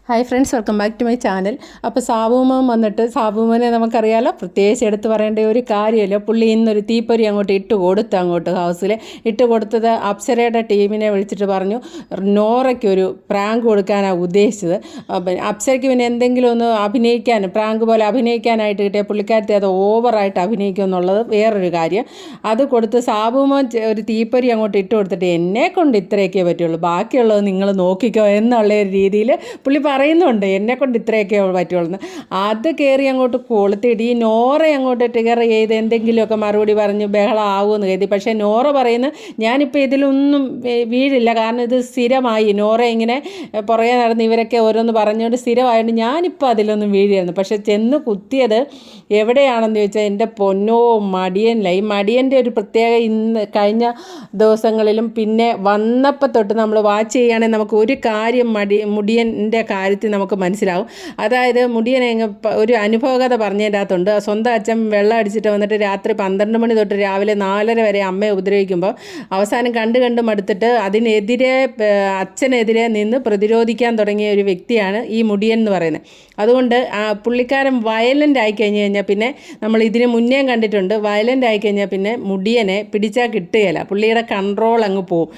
Hi friends, welcome back to my channel. അപ്പോൾ സാബുമോൻ വന്നിട്ട്, സാബുമോനെ നമുക്കറിയാലോ, പ്രത്യേകിച്ച് എടുത്ത് പറയേണ്ട ഒരു കാര്യമല്ല. പുള്ളി ഇന്നൊരു തീപ്പൊരി അങ്ങോട്ട് അങ്ങോട്ട് ഹൗസിൽ ഇട്ട് കൊടുത്തത് അപ്സരയുടെ ടീമിനെ വിളിച്ചിട്ട് പറഞ്ഞു നോറയ്ക്കൊരു പ്രാങ്ക് കൊടുക്കാനാണ് ഉദ്ദേശിച്ചത്. അപ്സരയ്ക്ക് പിന്നെ എന്തെങ്കിലും ഒന്ന് അഭിനയിക്കാൻ, പ്രാങ്ക് പോലെ അഭിനയിക്കാനായിട്ട് കിട്ടിയ പുള്ളിക്കാരത്തെ അത് ഓവറായിട്ട് അഭിനയിക്കും എന്നുള്ളത് വേറൊരു കാര്യം. അത് കൊടുത്ത് സാബുമോൻ ഒരു തീപ്പൊരി അങ്ങോട്ട് ഇട്ട് കൊടുത്തിട്ട് എന്നെ കൊണ്ട് ഇത്രയൊക്കെ പറ്റുള്ളൂ, ബാക്കിയുള്ളത് നിങ്ങൾ നോക്കിക്കോ എന്നുള്ള ഒരു രീതിയിൽ പുള്ളി പറയുന്നുണ്ട്. എന്നെക്കൊണ്ട് ഇത്രയൊക്കെ പറ്റുള്ളൂ. അത് കയറി അങ്ങോട്ട് കൊളുത്തിയിട്ട് ഈ നോറ അങ്ങോട്ട് ട്രിഗർ ചെയ്ത് എന്തെങ്കിലുമൊക്കെ മറുപടി പറഞ്ഞ് ബഹളം ആവുമെന്ന് കരുതി. പക്ഷേ നോറ പറയുന്നു ഞാനിപ്പോൾ ഇതിലൊന്നും വീഴില്ല, കാരണം ഇത് സ്ഥിരമായി. നോറ ഇങ്ങനെ പുറകെ നടന്ന് ഇവരൊക്കെ ഓരോന്ന് പറഞ്ഞുകൊണ്ട് സ്ഥിരമായിട്ട് ഞാനിപ്പോൾ അതിലൊന്നും വീഴിയായിരുന്നു. പക്ഷേ ചെന്ന് കുത്തിയത് എവിടെയാണെന്ന് ചോദിച്ചാൽ എൻ്റെ പൊന്നോ മടിയനില്ല. ഈ മടിയൻ്റെ ഒരു പ്രത്യേക കഴിഞ്ഞ ദിവസങ്ങളിലും പിന്നെ വന്നപ്പോൾ തൊട്ട് നമ്മൾ വാച്ച് ചെയ്യുകയാണെങ്കിൽ നമുക്ക് ഒരു കാര്യം മുടിയൻ്റെ കാര്യത്തിൽ നമുക്ക് മനസ്സിലാവും. അതായത് മുടിയനെ ഒരു അനുഭവകഥ പറഞ്ഞതിൻ്റെ അകത്തുണ്ട്. സ്വന്തം അച്ഛൻ വെള്ളം അടിച്ചിട്ട് വന്നിട്ട് രാത്രി 12 മണി തൊട്ട് രാവിലെ 4:30 വരെ അമ്മയെ ഉപദ്രവിക്കുമ്പോൾ അവസാനം കണ്ട് മടുത്തിട്ട് അതിനെതിരെ അച്ഛനെതിരെ നിന്ന് പ്രതിരോധിക്കാൻ തുടങ്ങിയ ഒരു വ്യക്തിയാണ് ഈ മുടിയൻ എന്ന് പറയുന്നത്. അതുകൊണ്ട് പുള്ളിക്കാരൻ വയലൻ്റ് ആയിക്കഴിഞ്ഞാൽ പിന്നെ നമ്മൾ ഇതിന് മുന്നേ കണ്ടിട്ടുണ്ട്, വയലൻ്റ് ആയിക്കഴിഞ്ഞാൽ പിന്നെ മുടിയനെ പിടിച്ചാൽ കിട്ടുകയില്ല, പുള്ളിയുടെ കൺട്രോൾ അങ്ങ് പോവും.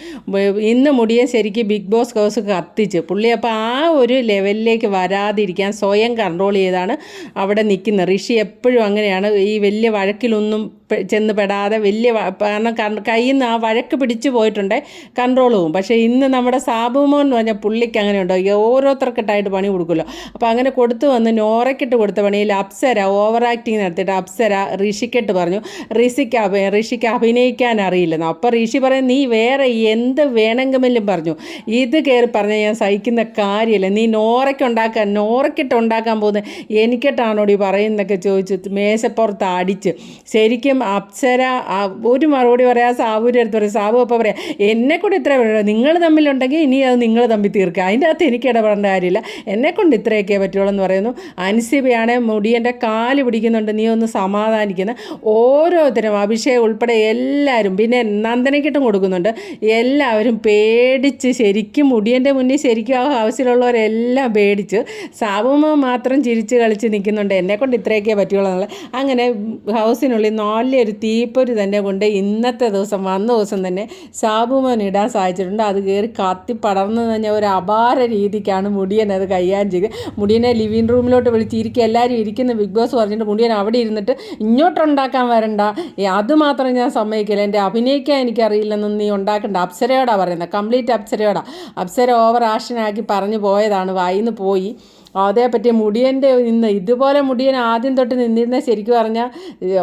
ഇന്ന് മുടിയൻ ശരിക്കും ബിഗ് ബോസ് ഹൗസ് കത്തിച്ച് പുള്ളി. അപ്പോൾ ആ ഒരു ലെവലിലേക്ക് വരാതിരിക്കാൻ സ്വയം കൺട്രോൾ ചെയ്താണ് അവിടെ നിൽക്കുന്നത്. ഋഷി എപ്പോഴും അങ്ങനെയാണ്, ഈ വലിയ വഴക്കിലൊന്നും ചെന്ന് പെടാതെ വലിയ കാരണം കയ്യിൽ നിന്ന് ആ വഴക്ക് പിടിച്ചു പോയിട്ടുണ്ട്, കൺട്രോൾ പോവും. പക്ഷേ ഇന്ന് നമ്മുടെ സാബുമോൻ എന്ന് പറഞ്ഞാൽ പുള്ളിക്ക് അങ്ങനെ ഉണ്ടോ, ഓരോരുത്തർക്കിട്ടായിട്ട് പണി കൊടുക്കുമല്ലോ. അപ്പോൾ അങ്ങനെ കൊടുത്തു വന്ന് നോറയ്ക്കിട്ട് കൊടുത്ത പണിയിൽ അപ്സര ഓവർ ആക്ടിങ് നടത്തിയിട്ട് അപ്സര ഋഷിക്കിട്ട് പറഞ്ഞു ഋഷിക്ക് അഭിനയിക്കാൻ അറിയില്ലെന്നോ. അപ്പോൾ ഋഷി പറയും നീ വേറെ എന്ത് വേണമെങ്കിലും പറഞ്ഞു, ഇത് കയറി പറഞ്ഞാൽ ഞാൻ സഹിക്കുന്ന കാര്യമില്ല, നീ നോറയ്ക്കിട്ട് ഉണ്ടാക്കാൻ പോകുന്നത് എനിക്കിട്ടാണോടി പറയുന്നതൊക്കെ ചോദിച്ച് മേശപ്പുറത്ത് അടിച്ച്. ശരിക്കും അപ്സര ഒരു മറുപടി പറയാൻ സാബുവിൻ്റെ അടുത്ത് പറയും. സാബു അപ്പോൾ പറയാം എന്നെക്കൊണ്ട് ഇത്ര നിങ്ങൾ തമ്മിലുണ്ടെങ്കിൽ ഇനി അത് നിങ്ങൾ തമ്മിൽ തീർക്കുക, അതിൻ്റെ അകത്ത് എനിക്ക് ഇടപെടേണ്ട കാര്യമില്ല, എന്നെക്കൊണ്ട് ഇത്രയൊക്കെ പറ്റുള്ളൂ എന്ന് പറയുന്നു. അൻസിബയാണെ മുടിയൻ്റെ കാല് പിടിക്കുന്നുണ്ട്, നീ ഒന്ന് സമാധാനിക്കുന്ന. ഓരോരുത്തരും അഭിഷേക് ഉൾപ്പെടെ എല്ലാവരും, പിന്നെ നന്ദനക്കിട്ടും കൊടുക്കുന്നുണ്ട്, എല്ലാവരും പേടിച്ച് ശരിക്കും മുടിയൻ്റെ മുന്നിൽ ശരിക്കും ആ ഹൗസിലുള്ളവരെല്ലാം പേടിച്ച്. സാബുമ മാത്രം ചിരിച്ച് കളിച്ച് നിൽക്കുന്നുണ്ട്, എന്നെക്കൊണ്ട് ഇത്രയൊക്കെ പറ്റുള്ളൂ എന്നുള്ള. അങ്ങനെ ഹൗസിനുള്ളിൽ നല്ലൊരു തീപ്പൊരി തന്നെ കൊണ്ട് ഇന്നത്തെ ദിവസം വന്ന ദിവസം തന്നെ സാബുമോൻ ഇടാൻ സാധിച്ചിട്ടുണ്ട്. അത് കയറി കത്തി പടർന്നു തന്നെ ഒരു അപാര രീതിക്കാണ് മുടിയൻ അത് കൈകാര്യം ചെയ്ത്. മുടിയനെ ലിവിങ് റൂമിലോട്ട് വിളിച്ചിരിക്കുക, എല്ലാവരും ഇരിക്കുന്ന ബിഗ് ബോസ് പറഞ്ഞിട്ട് മുടിയൻ അവിടെ ഇരുന്നിട്ട് ഇങ്ങോട്ടുണ്ടാക്കാൻ വരണ്ട, അതുമാത്രം ഞാൻ സമ്മതിക്കില്ല, എൻ്റെ അഭിനയിക്കാൻ എനിക്കറിയില്ലെന്നും നീ ഉണ്ടാക്കണ്ട. അപ്സരയോടാണ് പറയുന്നത്, കംപ്ലീറ്റ് അപ്സരയോടാണ്. അപ്സര ഓവർ ആക്ഷനാക്കി പറഞ്ഞു പോയതാണ്, വായിന്ന് പോയി. അതേപ്പറ്റി മുടിയൻ്റെ ഇതുപോലെ മുടിയൻ ആദ്യം തൊട്ട് നിന്നിരുന്ന ശരിക്കും പറഞ്ഞാൽ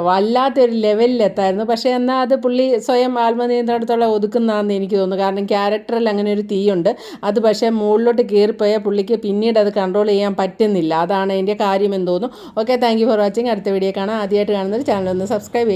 വല്ലാത്തൊരു ലെവലിലെത്തായിരുന്നു. പക്ഷേ എന്നാൽ അത് പുള്ളി സ്വയം ആത്മനിയന്ത്രണത്തോടെ ഒതുക്കുന്നതാണെന്ന് എനിക്ക് തോന്നുന്നു. കാരണം ക്യാരക്ടറിൽ അങ്ങനെ ഒരു തീയുണ്ട്. അത് പക്ഷേ മുകളിലോട്ട് കയറിപ്പോയാൽ പുള്ളിക്ക് പിന്നീട് അത് കൺട്രോൾ ചെയ്യാൻ പറ്റുന്നില്ല. അതാണ് അതിൻ്റെ കാര്യമെന്ന് തോന്നുന്നു. Okay, thank you for watching. അടുത്ത വീഡിയോ കാണാം. ആദ്യമായിട്ട് കാണുന്നൊരു ചാനൽ ഒന്ന് സബ്സ്ക്രൈബ് ചെയ്യുക.